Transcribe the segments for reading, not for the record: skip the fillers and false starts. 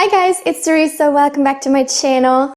Hi guys, it's Teresa. Welcome back to my channel.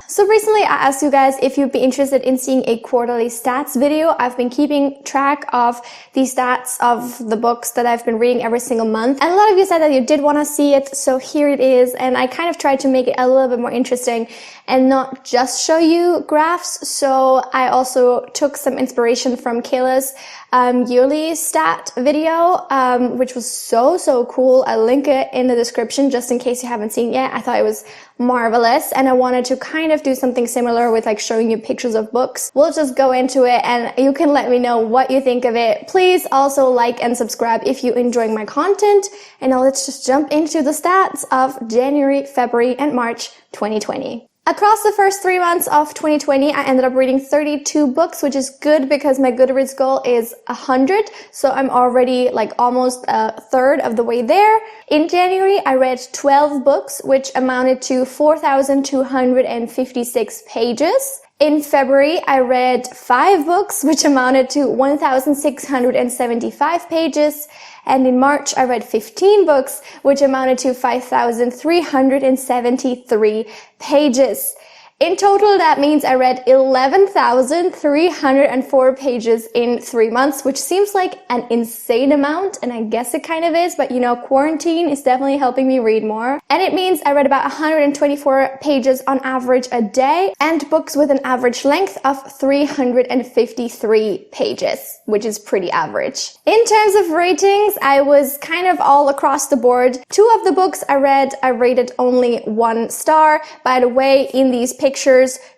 So recently I asked you guys if you'd be interested in seeing a quarterly stats video. I've been keeping track of the stats of the books that I've been reading every single month. And a lot of you said that you did want to see it, so here it is. And I kind of tried to make it a little bit more interesting and not just show you graphs. So I also took some inspiration from Kayla's yearly stat video, which was so cool. I'll link it in the description just in case you haven't seen it yet. I thought it was marvelous, and I wanted to kind of do something similar with like showing you pictures of books. We'll just go into it and you can let me know what you think of it. Please also like and subscribe if you're enjoying my content. And now let's just jump into the stats of January, February, and March 2020. Across the first 3 months of 2020, I ended up reading 32 books, which is good because my Goodreads goal is 100. So I'm already like almost a third of the way there. In January, I read 12 books, which amounted to 4,256 pages. In February, I read 5 books, which amounted to 1,675 pages. And in March, I read 15 books, which amounted to 5,373 pages. In total, that means I read 11,304 pages in 3 months, which seems like an insane amount, and I guess it kind of is, but you know, quarantine is definitely helping me read more. And it means I read about 124 pages on average a day, and books with an average length of 353 pages, which is pretty average. In terms of ratings, I was kind of all across the board. 2 of the books I read, I rated only 1 star. By the way, in these pictures,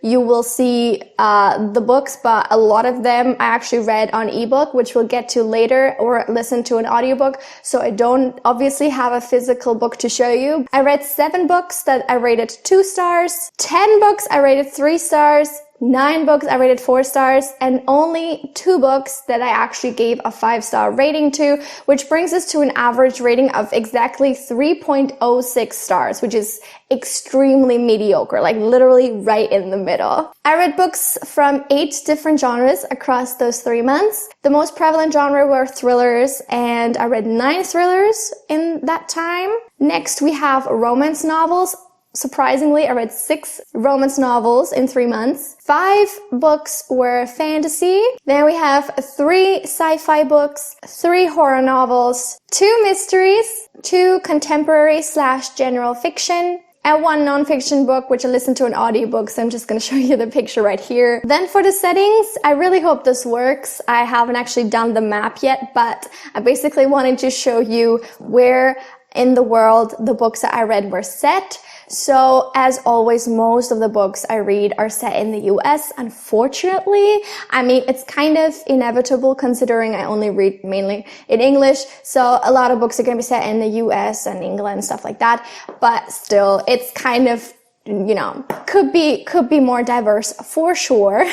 you will see the books, but a lot of them I actually read on ebook, which we'll get to later, or listen to an audiobook. So I don't obviously have a physical book to show you. I read 7 books that I rated 2 stars, 10 books I rated 3 stars, 9 books I rated 4 stars, and only 2 books that I actually gave a 5-star rating to, which brings us to an average rating of exactly 3.06 stars, which is extremely mediocre, like literally right in the middle. I read books from 8 different genres across those 3 months. The most prevalent genre were thrillers, and I read 9 thrillers in that time. Next, we have romance novels. Surprisingly, I read 6 romance novels in 3 months. 5 books were fantasy. Then we have 3 sci-fi books, 3 horror novels, 2 mysteries, 2 contemporary/general fiction, and 1 non-fiction book, which I listened to an audiobook, so I'm just going to show you the picture right here. Then for the settings, I really hope this works. I haven't actually done the map yet, but I basically wanted to show you where in the world the books that I read were set. So as always, most of the books I read are set in the US, unfortunately. I mean, it's kind of inevitable considering I only read mainly in English. So a lot of books are going to be set in the US and England, stuff like that. But still, it's kind of, you know, could be more diverse for sure.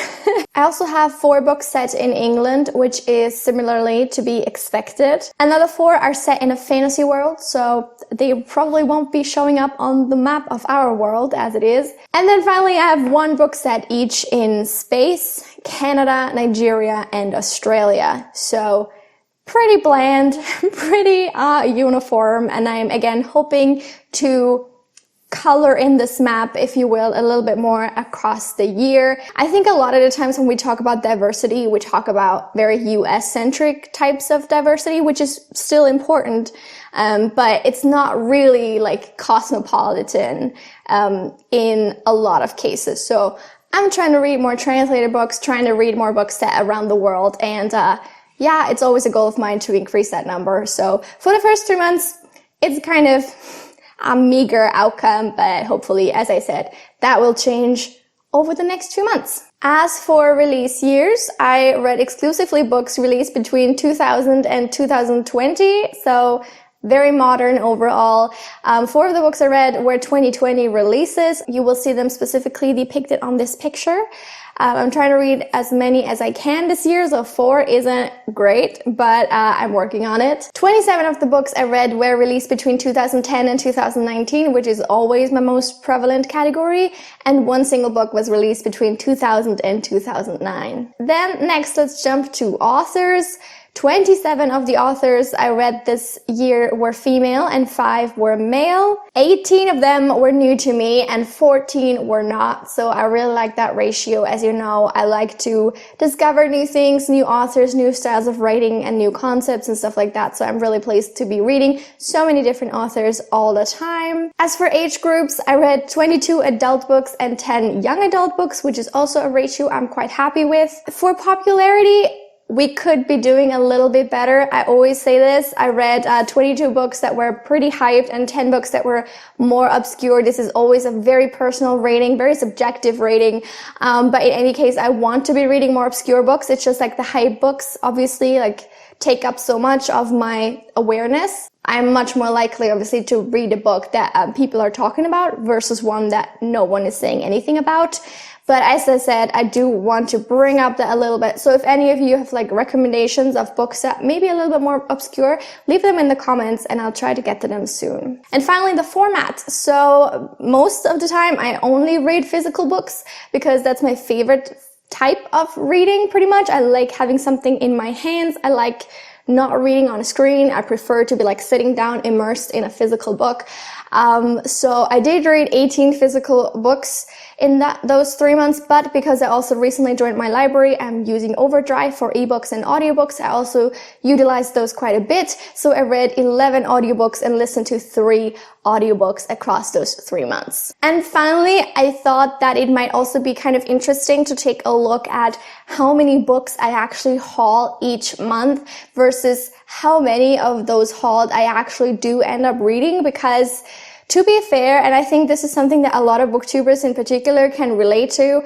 I also have 4 books set in England, which is similarly to be expected. Another 4 are set in a fantasy world, so they probably won't be showing up on the map of our world as it is. And then finally, I have 1 book set each in space, Canada, Nigeria, and Australia. So pretty bland, pretty uniform, and I'm again hoping to color in this map, if you will, a little bit more across the year. I think a lot of the times when we talk about diversity, we talk about very US-centric types of diversity, which is still important, but it's not really like cosmopolitan in a lot of cases. So I'm trying to read more translated books, trying to read more books set around the world, and yeah, it's always a goal of mine to increase that number. So for the first 3 months, it's kind of a meager outcome, but hopefully, as I said, that will change over the next few months. As for release years, I read exclusively books released between 2000 and 2020, so very modern overall. 4 of the books I read were 2020 releases. You will see them specifically depicted on this picture. I'm trying to read as many as I can this year, so 4 isn't great, but I'm working on it. 27 of the books I read were released between 2010 and 2019, which is always my most prevalent category, and 1 single book was released between 2000 and 2009. Then next, let's jump to authors. 27 of the authors I read this year were female and 5 were male. 18 of them were new to me and 14 were not. So I really like that ratio. As you know, I like to discover new things, new authors, new styles of writing and new concepts and stuff like that. So I'm really pleased to be reading so many different authors all the time. As for age groups, I read 22 adult books and 10 young adult books, which is also a ratio I'm quite happy with. For popularity, we could be doing a little bit better. I always say this. I read 22 books that were pretty hyped and 10 books that were more obscure. This is always a very personal rating, very subjective rating. But in any case, I want to be reading more obscure books. It's just like the hype books, obviously, like take up so much of my awareness. I'm much more likely, obviously, to read a book that people are talking about versus one that no one is saying anything about. But as I said, I do want to bring up that a little bit. So if any of you have like recommendations of books that may be a little bit more obscure, leave them in the comments and I'll try to get to them soon. And finally, the format. So most of the time I only read physical books because that's my favorite type of reading pretty much. I like having something in my hands. I like not reading on a screen. I prefer to be like sitting down immersed in a physical book. So I did read 18 physical books in those 3 months, but because I also recently joined my library, I'm using Overdrive for ebooks and audiobooks. I also utilized those quite a bit. So I read 11 audiobooks and listened to 3 audiobooks across those 3 months. And finally, I thought that it might also be kind of interesting to take a look at how many books I actually haul each month versus how many of those hauled I actually do end up reading, because to be fair, and I think this is something that a lot of booktubers in particular can relate to,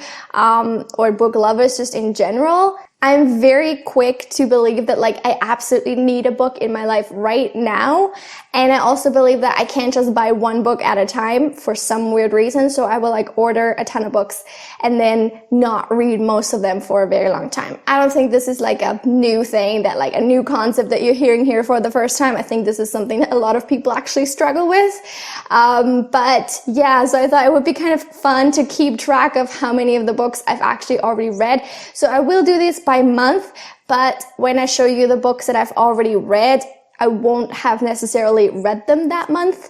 or book lovers just in general, I'm very quick to believe that like I absolutely need a book in my life right now. And I also believe that I can't just buy one book at a time for some weird reason. So I will like order a ton of books and then not read most of them for a very long time. I don't think this is like a new thing, that like a new concept that you're hearing here for the first time. I think this is something that a lot of people actually struggle with. But yeah, so I thought it would be kind of fun to keep track of how many of the books I've actually already read. So I will do this by month, but when I show you the books that I've already read, I won't have necessarily read them that month.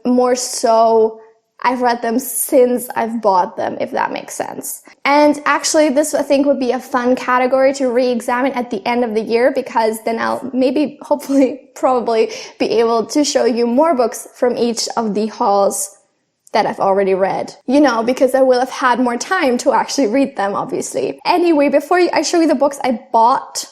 More so, I've read them since I've bought them, if that makes sense. And actually, this I think would be a fun category to re-examine at the end of the year, because then I'll maybe, hopefully, probably be able to show you more books from each of the hauls that I've already read, you know, because I will have had more time to actually read them, obviously. Anyway, before I show you the books I bought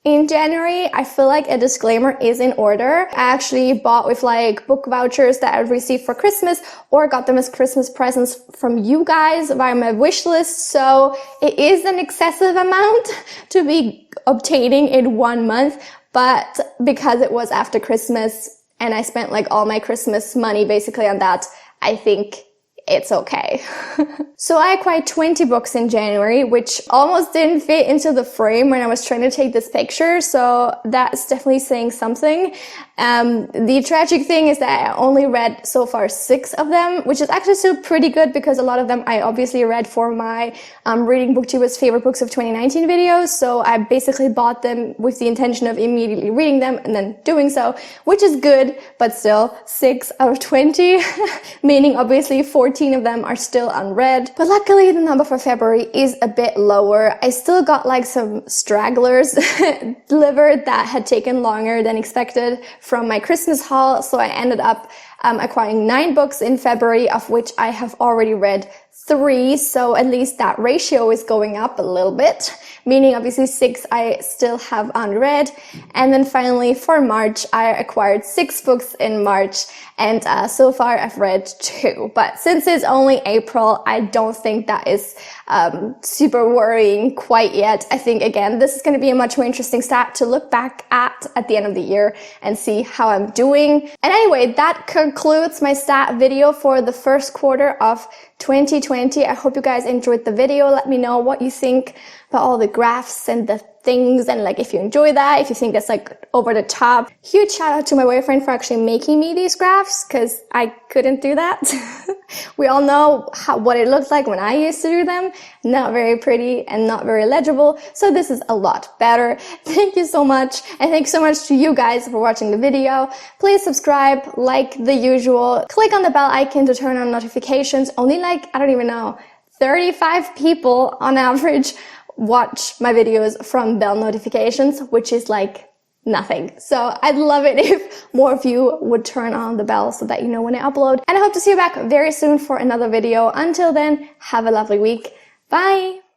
in January, I feel like a disclaimer is in order. I actually bought with like book vouchers that I received for Christmas, or got them as Christmas presents from you guys via my wish list. So it is an excessive amount to be obtaining in 1 month, but because it was after Christmas and I spent like all my Christmas money basically on that, I think it's okay. So I acquired 20 books in January, which almost didn't fit into the frame when I was trying to take this picture. So that's definitely saying something. The tragic thing is that I only read so far 6 of them, which is actually still pretty good because a lot of them I obviously read for my Reading Booktuber's Favorite Books of 2019 videos. So I basically bought them with the intention of immediately reading them and then doing so, which is good, but still 6 out of 20, meaning obviously 14 of them are still unread. But luckily the number for February is a bit lower. I still got like some stragglers delivered that had taken longer than expected from my Christmas haul. So I ended up acquiring 9 books in February, of which I have already read 3. So at least that ratio is going up a little bit, meaning obviously 6 I still have unread. And then finally for March, I acquired 6 books in March, and so far I've read 2. But since it's only April, I don't think that is super worrying quite yet. I think, again, this is going to be a much more interesting stat to look back at the end of the year and see how I'm doing. And anyway, that concludes concludes my stat video for the first quarter of 2020. I hope you guys enjoyed the video. Let me know what you think about all the graphs and the things, and like if you enjoy that, if you think that's like over the top. Huge shout out to my boyfriend for actually making me these graphs, because I couldn't do that. We all know what it looked like when I used to do them. Not very pretty and not very legible, so this is a lot better. Thank you so much, and thanks so much to you guys for watching the video. Please subscribe, like the usual, click on the bell icon to turn on notifications. Only like, I don't even know, 35 people on average watch my videos from bell notifications, which is like nothing. So I'd love it if more of you would turn on the bell so that you know when I upload. And I hope to see you back very soon for another video. Until then, have a lovely week. Bye!